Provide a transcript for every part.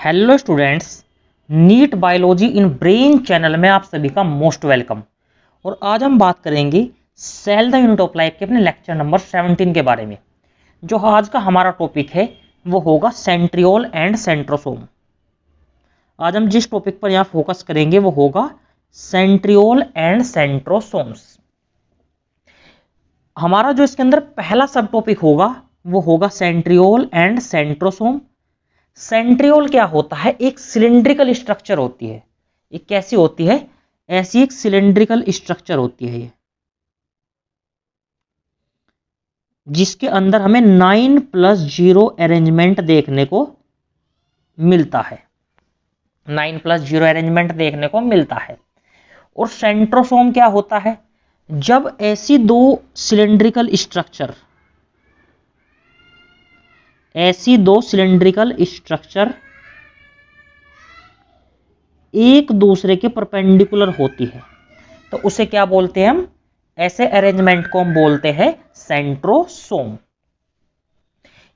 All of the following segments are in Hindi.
Hello students, NEET biology in brain channel में आप सभी का मोस्ट वेलकम। और आज हम बात करेंगे cell the unit of life के अपने लेक्चर नंबर 17 के बारे में। जो आज का हमारा टॉपिक है वो होगा सेंट्रियोल एंड सेंट्रोसोम। आज हम जिस टॉपिक पर यहाँ फोकस करेंगे वो होगा सेंट्रियोल एंड सेंट्रोसोम्स। हमारा जो इसके अंदर पहला सब टॉपिक होगा वो होगा सेंट्रियोल एंड सेंट्रोसोम। सेंट्रियोल क्या होता है? एक सिलिंड्रिकल स्ट्रक्चर होती है। ये कैसी होती है? ऐसी एक सिलिंड्रिकल स्ट्रक्चर होती है ये, जिसके अंदर हमें 9+0 अरेंजमेंट देखने को मिलता है। 9+0 अरेंजमेंट देखने को मिलता है। और सेंट्रोसोम क्या होता है? जब ऐसी दो सिलिंड्रिकल स्ट्रक्चर एक दूसरे के परपेंडिकुलर होती है तो उसे क्या बोलते हैं हम? ऐसे अरेंजमेंट को हम बोलते हैं सेंट्रोसोम।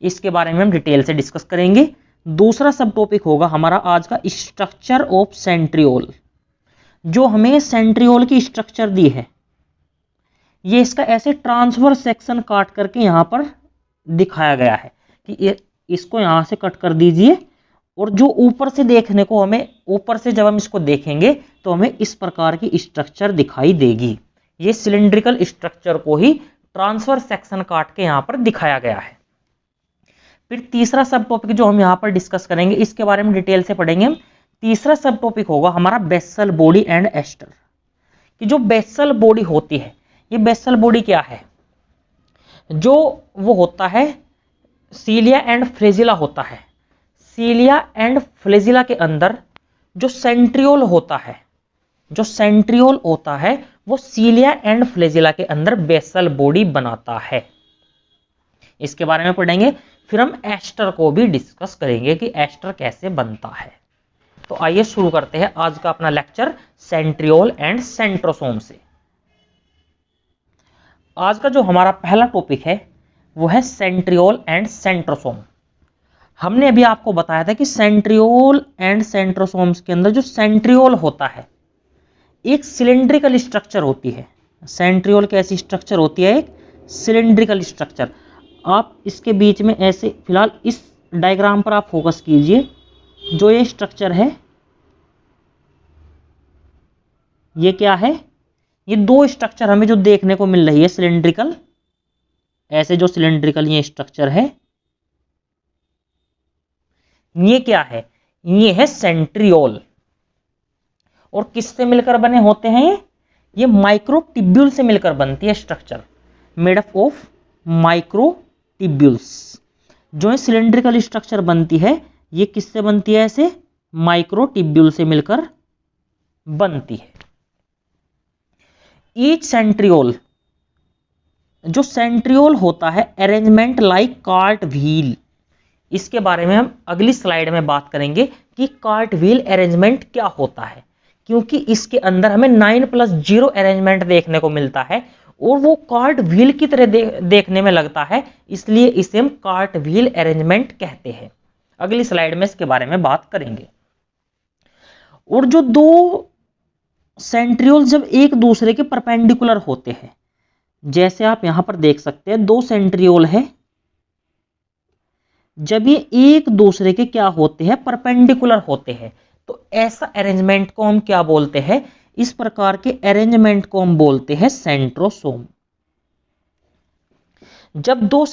इसके बारे में हम डिटेल से डिस्कस करेंगे। दूसरा सब टॉपिक होगा हमारा आज का स्ट्रक्चर ऑफ सेंट्रियोल। जो हमें सेंट्रियोल की स्ट्रक्चर दी है, ये इसका ऐसे ट्रांसवर्स सेक्शन काट करके यहां पर दिखाया गया है कि इसको यहां से कट कर दीजिए, और जो ऊपर से देखने को हमें, ऊपर से जब हम इसको देखेंगे तो हमें इस प्रकार की स्ट्रक्चर दिखाई देगी। ये सिलिंड्रिकल स्ट्रक्चर को ही ट्रांसफर सेक्शन काट के यहां पर दिखाया गया है। फिर तीसरा सब टॉपिक जो हम यहां पर डिस्कस करेंगे, इसके बारे में डिटेल से पढ़ेंगे हम। तीसरा सब टॉपिक होगा हमारा बेसल बॉडी एंड एस्टर। कि जो बेसल बॉडी होती है, ये बेसल बॉडी क्या है? जो वो होता है सीलिया एंड फ्लेजिला होता है। सीलिया एंड फ्लेजिला के अंदर जो सेंट्रियोल होता है, वो सीलिया एंड फ्लेजिला के अंदर बेसल बॉडी बनाता है। इसके बारे में पढ़ेंगे। फिर हम एस्टर को भी डिस्कस करेंगे कि एस्टर कैसे बनता है। तो आइए शुरू करते हैं आज का अपना लेक्चर सेंट्रियोल एंड सेंट्रोसोम से। आज का जो हमारा पहला टॉपिक है वो है सेंट्रियोल एंड सेंट्रोसोम। हमने अभी आपको बताया था कि सेंट्रियोल एंड सेंट्रोसोम्स के अंदर जो सेंट्रियोल होता है, एक सिलिंड्रिकल स्ट्रक्चर होती है। सेंट्रियोल कैसी स्ट्रक्चर होती है? एक सिलिंड्रिकल स्ट्रक्चर। आप इसके बीच में ऐसे, फिलहाल इस डायग्राम पर आप फोकस कीजिए। जो ये स्ट्रक्चर है, ये क्या है? ये दो स्ट्रक्चर हमें जो देखने को मिल रही है सिलिंड्रिकल, ऐसे जो सिलिंड्रिकल ये स्ट्रक्चर है, ये क्या है? ये है सेंट्रियोल। और किससे मिलकर बने होते हैं? ये माइक्रोट्यूब्यूल से मिलकर बनती है structure, made up of microtubules. जो ये सिलिंड्रिकल स्ट्रक्चर बनती है, ये किससे बनती है? ऐसे माइक्रोट्यूब्यूल से मिलकर बनती है। ईच सेंट्रियोल, जो सेंट्रियोल होता है, अरेंजमेंट लाइक कार्ट व्हील। इसके बारे में हम अगली स्लाइड में बात करेंगे कि कार्ट व्हील अरेंजमेंट क्या होता है, क्योंकि इसके अंदर हमें 9+0 अरेंजमेंट देखने को मिलता है और वो कार्ट व्हील की तरह देखने में लगता है, इसलिए इसे हम कार्ट व्हील अरेंजमेंट कहते हैं। अगली स्लाइड में इसके बारे में बात करेंगे। और जो दो सेंट्रियोल जब एक दूसरे के परपेंडिकुलर होते हैं, जैसे आप यहां पर देख सकते हैं, दो सेंट्रियोल है, जब ये एक दूसरे के क्या होते हैं? परपेंडिकुलर होते हैं, तो ऐसा अरेंजमेंट को हम क्या बोलते हैं? इस प्रकार के अरेंजमेंट को हम बोलते हैं सेंट्रोसोम। जब दो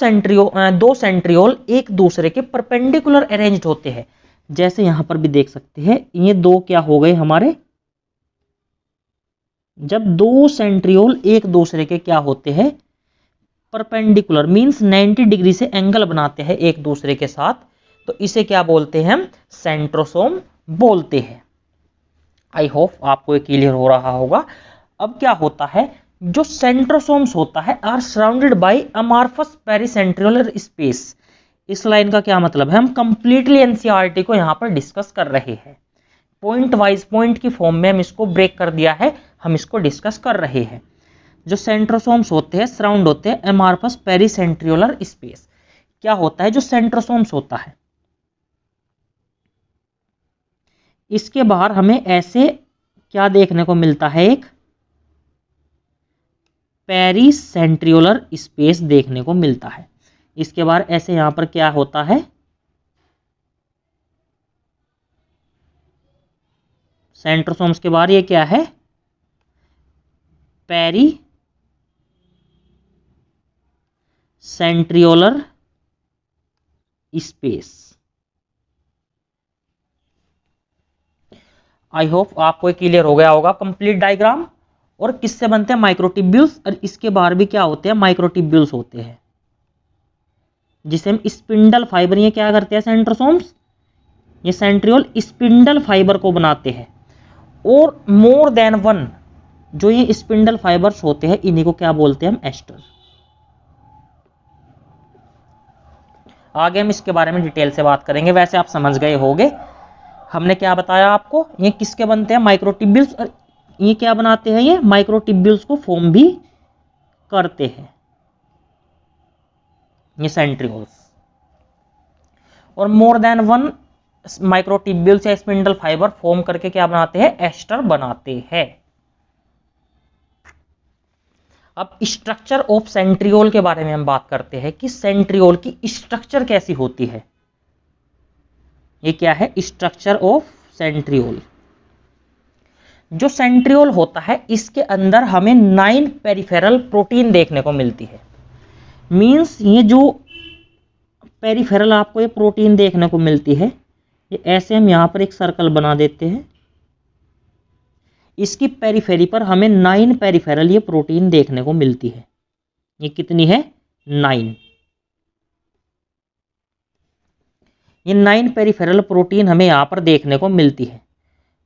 सेंट्रियोल एक दूसरे के परपेंडिकुलर अरेंज्ड होते हैं, जैसे यहां पर भी देख सकते हैं, ये दो क्या हो गए हमारे? जब दो सेंट्रियोल एक दूसरे के क्या होते हैं? परपेंडिकुलर, मींस 90 डिग्री से एंगल बनाते हैं एक दूसरे के साथ, तो इसे क्या बोलते हैं? हम सेंट्रोसोम बोलते हैं। आई होप आपको ये क्लियर हो रहा होगा। अब क्या होता है? जो सेंट्रोसोम्स होता है are surrounded by amorphous pericentriolar space. इस लाइन का क्या मतलब है? हम कंप्लीटली एनसीईआरटी को यहां पर डिस्कस कर रहे हैं। पॉइंट वाइज, पॉइंट की फॉर्म में हम इसको ब्रेक कर दिया है, हम इसको डिस्कस कर रहे हैं। जो सेंट्रोसोम्स होते हैं सराउंड होते हैं अमॉर्फस पेरिसेंट्रियोलर स्पेस। क्या होता है? जो सेंट्रोसोम्स होता है, इसके बाहर हमें ऐसे क्या देखने को मिलता है, एक पेरिसेंट्रियोलर स्पेस देखने को मिलता है। इसके बाहर ऐसे यहां पर क्या होता है, सेंट्रोसोम्स के बाहर ये क्या है, पेरिसेंट्रियोलर स्पेस। आई होप आपको क्लियर हो गया होगा कंप्लीट डायग्राम। और किससे बनते हैं, माइक्रोट्यूब्यूल्स, और इसके बाहर भी क्या होते हैं, माइक्रोट्यूब्यूल्स होते हैं, जिसे हम स्पिंडल फाइबर, ये क्या करते हैं सेंट्रोसोम्स, ये सेंट्रियोल स्पिंडल फाइबर को बनाते हैं। और मोर देन वन जो ये स्पिंडल फाइबर्स होते हैं, इन्हीं को क्या बोलते हैं हम, एस्टर। आगे हम इसके बारे में डिटेल से बात करेंगे। वैसे आप समझ गए होंगे, हमने क्या बताया आपको, ये किसके बनते हैं, माइक्रोट्यूब्यूल्स, और ये क्या बनाते हैं, ये माइक्रोट्यूब्यूल्स को फॉर्म भी करते हैं, ये सेंट्रियोल्स। और मोर देन वन माइक्रोट्यूब्यूल्स या स्पिंडल फाइबर फॉर्म करके क्या बनाते हैं, एस्टर बनाते हैं। अब स्ट्रक्चर ऑफ सेंट्रियोल के बारे में हम बात करते हैं कि सेंट्रियोल की स्ट्रक्चर कैसी होती है। ये क्या है, स्ट्रक्चर ऑफ सेंट्रियोल। जो सेंट्रियोल होता है, इसके अंदर हमें 9 पेरिफेरल प्रोटीन देखने को मिलती है। मींस ये जो पेरिफेरल आपको ये प्रोटीन देखने को मिलती है, ये ऐसे हम यहां पर एक सर्कल बना देते हैं, इसकी पेरिफेरी पर हमें 9 पेरिफेरल ये प्रोटीन देखने को मिलती है। ये कितनी है, 9। ये 9 पेरिफेरल प्रोटीन हमें यहां पर देखने को मिलती है।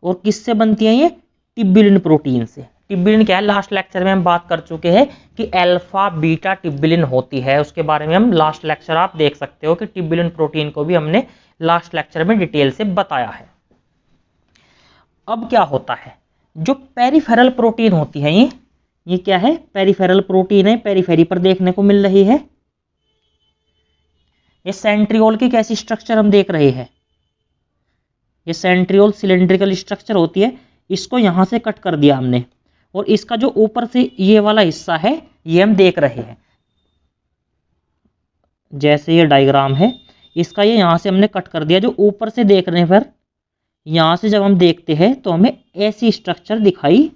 और किससे बनती है, ये ट्यूबुलिन प्रोटीन से। ट्यूबुलिन क्या है, लास्ट लेक्चर में हम बात कर चुके हैं कि अल्फा बीटा ट्यूबुलिन होती है, उसके बारे में हम लास्ट लेक्चर आप देख सकते हो कि ट्यूबुलिन प्रोटीन को भी हमने लास्ट लेक्चर में डिटेल से बताया है। अब क्या होता है, जो पेरिफेरल प्रोटीन होती है, ये क्या है, पेरिफेरल प्रोटीन है, पेरिफेरी पर देखने को मिल रही है। ये सेंट्रियोल की कैसी स्ट्रक्चर हम देख रहे हैं, ये सेंट्रियोल सिलेंड्रिकल स्ट्रक्चर होती है। इसको यहां से कट कर दिया हमने, और इसका जो ऊपर से ये वाला हिस्सा है, ये हम देख रहे हैं, जैसे ये डायग्राम है, इसका ये यहां से हमने कट कर दिया। जो ऊपर से देख रहे हैं, फिर यहां से जब हम देखते हैं तो हमें ऐसी स्ट्रक्चर दिखाई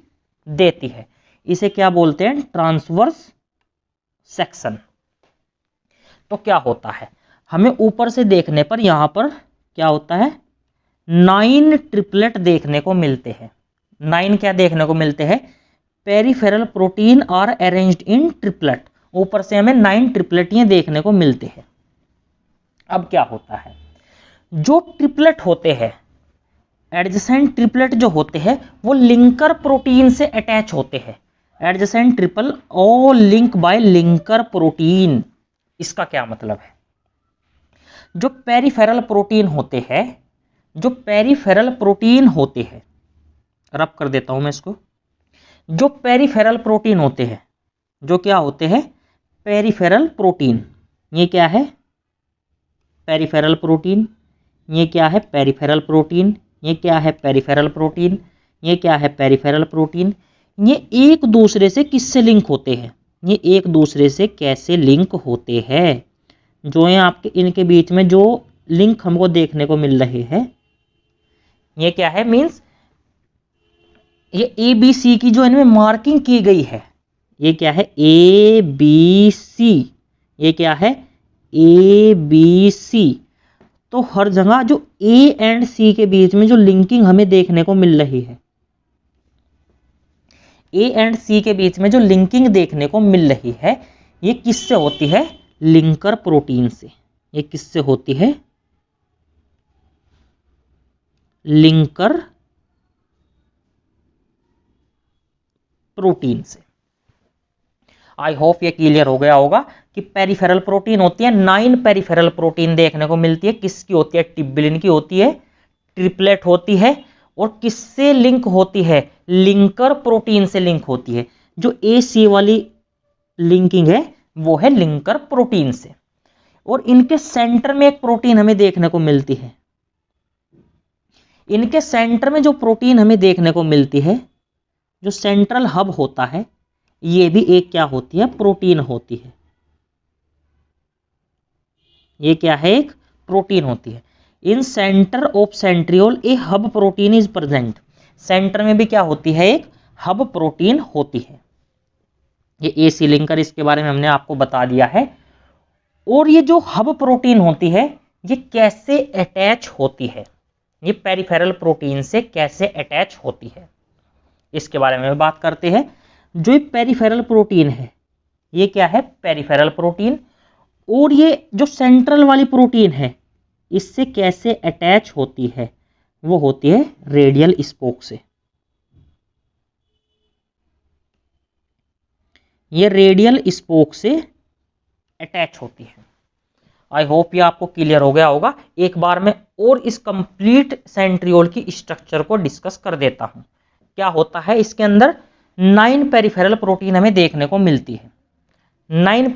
देती है। इसे क्या बोलते हैं, ट्रांसवर्स सेक्शन। तो क्या होता है, हमें ऊपर से देखने पर यहां पर क्या होता है, 9 ट्रिपलेट देखने को मिलते हैं। 9 क्या देखने को मिलते हैं, peripheral protein are arranged in triplet. ऊपर से हमें 9 ट्रिपलेट ये देखने को मिलते हैं। अब क्या होता है, जो ट्रिपलेट होते हैं, एडजेसेंट ट्रिपलेट जो होते हैं, वो लिंकर प्रोटीन से अटैच होते हैं। एडजेसेंट ट्रिपल और लिंक बाय लिंकर प्रोटीन। इसका क्या मतलब है, जो पेरिफेरल प्रोटीन होते हैं, जो पेरिफेरल प्रोटीन होते हैं, रब कर देता हूं मैं इसको, जो पेरिफेरल प्रोटीन होते हैं, जो क्या होते हैं, पेरिफेरल प्रोटीन। ये क्या है, पेरिफेरल प्रोटीन। ये क्या है, पेरिफेरल प्रोटीन। ये क्या है, पेरिफेरल प्रोटीन। ये क्या है, पेरिफेरल प्रोटीन। ये एक दूसरे से किससे लिंक होते हैं, ये एक दूसरे से कैसे लिंक होते हैं, जो है आपके इनके बीच में जो लिंक हमको देखने को मिल रहे हैं, ये क्या है, मींस ये ए बी सी की जो इनमें मार्किंग की गई है, ये क्या है, ए बी सी। ये क्या है, ए बी सी। तो हर जगह जो ए एंड सी के बीच में जो लिंकिंग हमें देखने को मिल रही है, ए एंड सी के बीच में जो लिंकिंग देखने को मिल रही है, ये किससे होती है, लिंकर प्रोटीन से। ये किससे होती है, लिंकर प्रोटीन से। आई होप ये क्लियर हो गया होगा कि पेरिफेरल प्रोटीन होती है, 9 पेरिफेरल प्रोटीन देखने को मिलती है। किसकी होती है, ट्यूबुलिन की होती है, ट्रिपलेट होती है। और किससे लिंक होती है, लिंकर प्रोटीन से लिंक होती है। जो ए सी वाली लिंकिंग है वो है लिंकर प्रोटीन से। और इनके सेंटर में एक प्रोटीन हमें देखने को मिलती है, इनके सेंटर में जो प्रोटीन हमें देखने को मिलती है, जो सेंट्रल हब होता है, ये भी एक क्या होती है, प्रोटीन होती है। ये क्या है, एक प्रोटीन होती है। In centre of centriole a hub protein is present. Centre में भी क्या होती है, एक हब प्रोटीन होती है। ये एसी लिंकर, इसके बारे में हमने आपको बता दिया है। और ये जो हब प्रोटीन होती है, ये कैसे अटैच होती है, ये पेरिफेरल प्रोटीन से कैसे अटैच होती है, इसके बारे में बात करते हैं। जो ये पेरिफेरल प्रोटीन है, ये क्या है, पेरिफेरल प्रोटीन। और ये जो सेंट्रल वाली प्रोटीन है, इससे कैसे अटैच होती है, वो होती है रेडियल स्पोक से। ये रेडियल स्पोक से अटैच होती है। आई होप ये आपको क्लियर हो गया होगा। एक बार मैं और इस कंप्लीट सेंट्रियोल की स्ट्रक्चर को डिस्कस कर देता हूं। क्या होता है, इसके अंदर 9 पेरिफेरल प्रोटीन हमें देखने को मिलती है। 9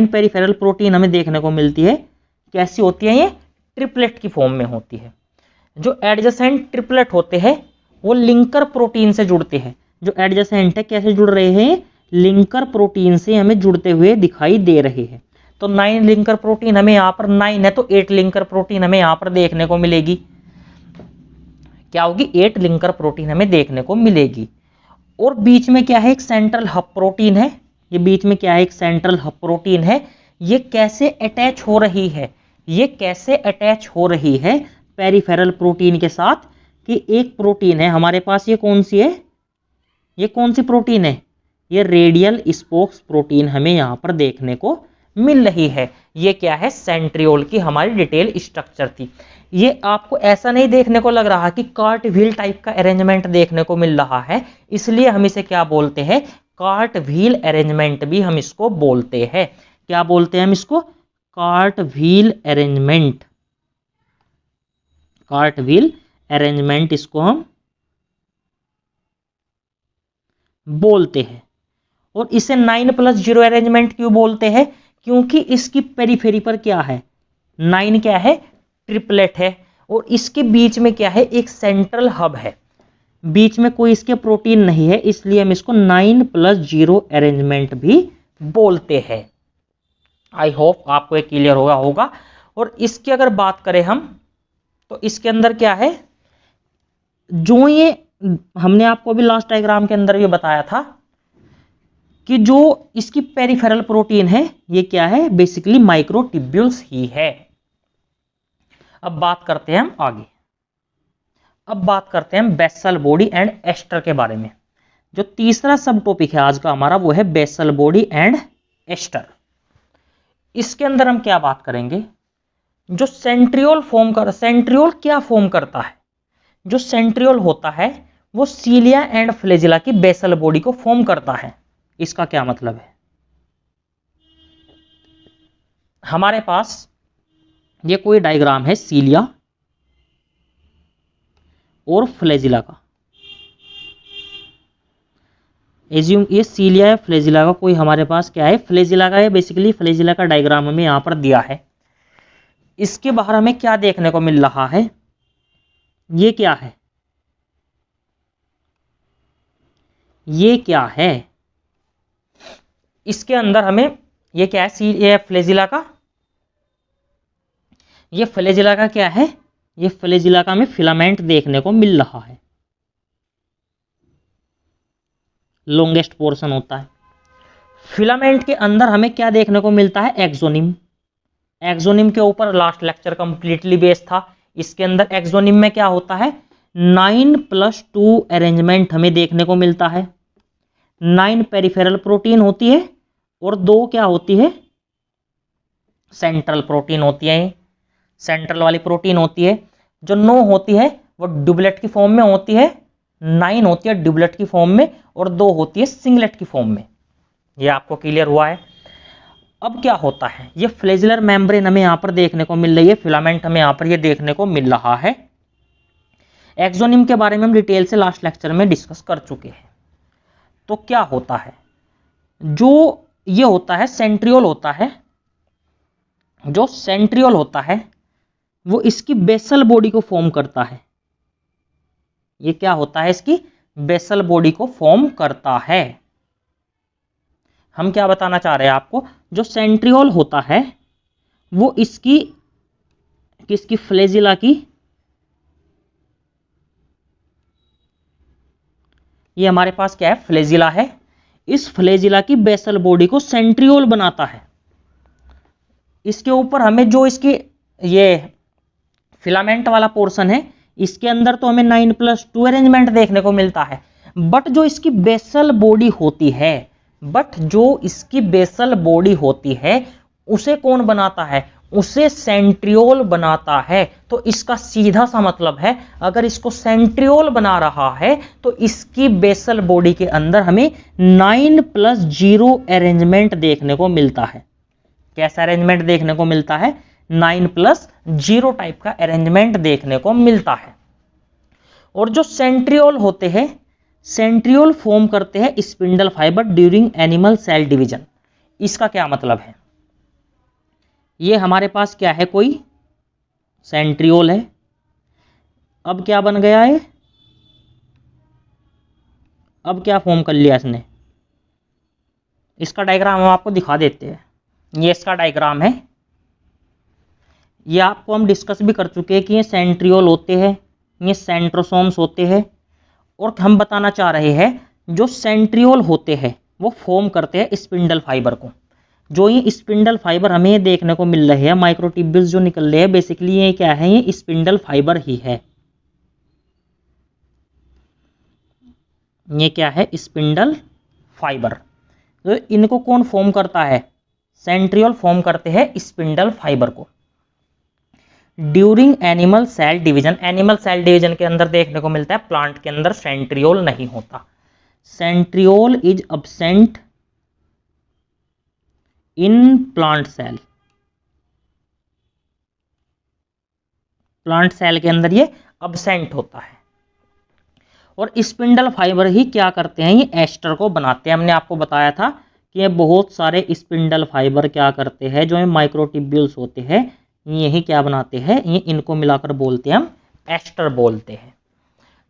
पेरिफेरल प्रोटीन हमें देखने को मिलती है। कैसी होती है, ये ट्रिपलेट की फॉर्म में होती है। जो एडजेसेंट ट्रिपलेट होते हैं वो लिंकर प्रोटीन से जुड़ते हैं। जो एडजेसेंट है, कैसे जुड़ रहे हैं, लिंकर प्रोटीन से हमें जुड़ते हुए दिखाई दे रहे हैं। तो 9 लिंकर प्रोटीन हमें यहाँ पर 9 है, तो 8 लिंकर प्रोटीन हमें यहाँ पर देखने को मिलेगी। क्या होगी, 8 लिंकर प्रोटीन हमें देखने को मिलेगी। और बीच में क्या है, एक सेंट्रल हब प्रोटीन है। ये बीच में क्या है, एक सेंट्रल हब प्रोटीन है। ये कैसे अटैच हो रही है, ये कैसे अटैच हो रही है पेरिफेरल प्रोटीन के साथ, कि एक प्रोटीन है हमारे पास, ये कौन सी है, ये कौन सी प्रोटीन है, ये रेडियल स्पोक्स प्रोटीन हमें यहां पर देखने को मिल रही है। ये क्या है, सेंट्रियोल की हमारी डिटेल स्ट्रक्चर थी। ये आपको ऐसा नहीं देखने को लग रहा कि कार्ट व्हील टाइप का अरेंजमेंट देखने को मिल रहा है, इसलिए हम इसे क्या बोलते हैं, कार्ट व्हील अरेंजमेंट भी हम इसको बोलते हैं। क्या बोलते हैं हम इसको, cart wheel arrangement. Cart wheel arrangement इसको हम बोलते हैं। और इसे 9+0 अरेंजमेंट क्यों बोलते हैं, क्योंकि इसकी पेरिफेरी पर क्या है, 9 क्या है, ट्रिपलेट है। और इसके बीच में क्या है, एक सेंट्रल हब है। बीच में कोई इसके प्रोटीन नहीं है, इसलिए हम इसको 9+0 अरेंजमेंट भी बोलते हैं। आई होप आपको ये क्लियर होगा। और इसकी अगर बात करें हम, तो इसके अंदर क्या है, जो ये हमने आपको अभी लास्ट डायग्राम के अंदर भी बताया था कि जो इसकी पेरिफेरल प्रोटीन है, ये क्या है, बेसिकली माइक्रोट्यूब्यूल्स ही है। अब बात करते हैं हम आगे। अब बात करते हैं बेसल बॉडी एंड एस्टर के बारे में। जो तीसरा सब टॉपिक है आज का हमारा, वो है बेसल बॉडी एंड एस्टर। इसके अंदर हम क्या बात करेंगे, जो सेंट्रियोल सेंट्रियोल क्या फॉर्म करता है, जो सेंट्रियोल होता है वो सीलिया एंड फ्लैजिला की बेसल बॉडी को फॉर्म करता है। इसका क्या मतलब है, हमारे पास ये कोई डायग्राम है सीलिया और फ्लैजिला का। एज्यूम ये सीलिया है, फ्लैजिला का कोई हमारे पास क्या है, फ्लैजिला का है। बेसिकली फ्लैजिला का डायग्राम हमें यहां पर दिया है। इसके बाहर हमें क्या देखने को मिल रहा है, ये क्या है, ये क्या है, इसके अंदर हमें ये क्या है, ये फ्लैजिला का, ये फ्लैजिला का क्या है, ये फ्लैजिला का हमें फिलामेंट देखने को मिल रहा है। लॉन्गेस्ट पोर्शन होता है। फिलामेंट के अंदर हमें क्या देखने को मिलता है, एक्सोनिम। एक्सोनिम के ऊपर लास्ट लेक्चर कंप्लीटली बेस्ड था। इसके अंदर एक्सोनिम में क्या होता है, 9+2 अरेंजमेंट हमें देखने को मिलता है। 9 पेरिफेरल प्रोटीन होती है और 2 क्या होती है, सेंट्रल प्रोटीन होती है। सेंट्रल वाली प्रोटीन होती है। जो 9 होती है वो डुबलेट की फॉर्म में होती है, 9 होती है डुबलेट की फॉर्म में, और 2 होती है सिंगलेट की फॉर्म में। ये आपको क्लियर हुआ है। अब क्या होता है, ये फ्लैजिलर मेम्ब्रेन हमें यहां पर देखने को मिल रही है, फिलामेंट हमें यहां पर ये देखने को मिल रहा है। एक्सोनिम के बारे में हम डिटेल से लास्ट लेक्चर में डिस्कस कर चुके हैं। तो क्या होता है, जो ये होता है सेंट्रियोल होता है, जो सेंट्रियोल होता है वो इसकी बेसल बॉडी को फॉर्म करता है। ये क्या होता है, इसकी बेसल बॉडी को फॉर्म करता है। हम क्या बताना चाह रहे हैं आपको, जो सेंट्रियोल होता है वो किसकी फ्लैजिला की, ये हमारे पास क्या है, फ्लैजिला है। इस फ्लैजिला की बेसल बॉडी को सेंट्रियोल बनाता है। इसके ऊपर हमें जो इसकी ये फिलामेंट वाला पोर्शन है, इसके अंदर तो हमें 9+2 अरेंजमेंट देखने को मिलता है। बट जो इसकी बेसल बॉडी होती है, उसे कौन बनाता है, उसे सेंट्रियोल बनाता है। तो इसका सीधा सा मतलब है, अगर इसको सेंट्रियोल बना रहा है तो इसकी बेसल बॉडी के अंदर हमें 9+0 अरेंजमेंट देखने को मिलता है। कैसा अरेंजमेंट देखने को मिलता है, 9+0 टाइप का अरेंजमेंट देखने को मिलता है। और जो सेंट्रियोल होते हैं, सेंट्रियोल फॉर्म करते हैं spindle fibre during animal cell division. इसका क्या मतलब है, ये हमारे पास क्या है, कोई सेंट्रियोल है। अब क्या बन गया है, अब क्या फॉर्म कर लिया इसने, इसका डायग्राम हम आपको दिखा देते हैं। ये इसका डायग्राम है। ये आपको हम डिस्कस भी कर चुके हैं कि ये सेंट्रियोल होते हैं, ये सेंट्रोसोम्स होते हैं। और हम बताना चाह रहे हैं, जो सेंट्रियोल होते हैं वो फॉर्म करते हैं स्पिंडल फाइबर को। जो ये स्पिंडल फाइबर हमें देखने को मिल रहे हैं, माइक्रोट्यूब्यूल्स जो निकल रहे हैं, बेसिकली ये क्या है, ये स्पिंडल फाइबर ही है। ये क्या है, स्पिंडल फाइबर। तो इनको कौन फॉर्म करता है, सेंट्रियोल फॉर्म करते हैं स्पिंडल फाइबर को during animal cell division. Animal cell division के अंदर देखने को मिलता है, प्लांट के अंदर सेंट्रियोल नहीं होता। Centriole is absent in plant cell. Plant cell के अंदर ये अब्सेंट होता है। और स्पिंडल फाइबर ही क्या करते हैं, ये एस्टर को बनाते हैं। हमने आपको बताया था कि ये बहुत सारे स्पिंडल फाइबर क्या करते हैं, जो ये माइक्रोट्यूब्यूल्स होते हैं, यही क्या बनाते हैं, ये इनको मिलाकर बोलते हैं हम एस्टर बोलते हैं।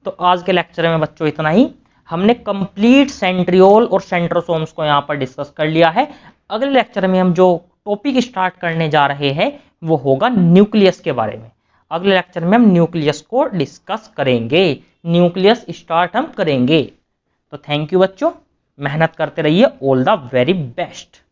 तो आज के लेक्चर में बच्चों इतना ही। हमने कंप्लीट सेंट्रियोल और सेंट्रोसोम्स को यहाँ पर डिस्कस कर लिया है। अगले लेक्चर में हम जो टॉपिक स्टार्ट करने जा रहे हैं वो होगा न्यूक्लियस के बारे में। अगले लेक्चर में हम न्यूक्लियस को डिस्कस करेंगे, न्यूक्लियस स्टार्ट हम करेंगे। तो थैंक यू बच्चों, मेहनत करते रहिए। All the very best.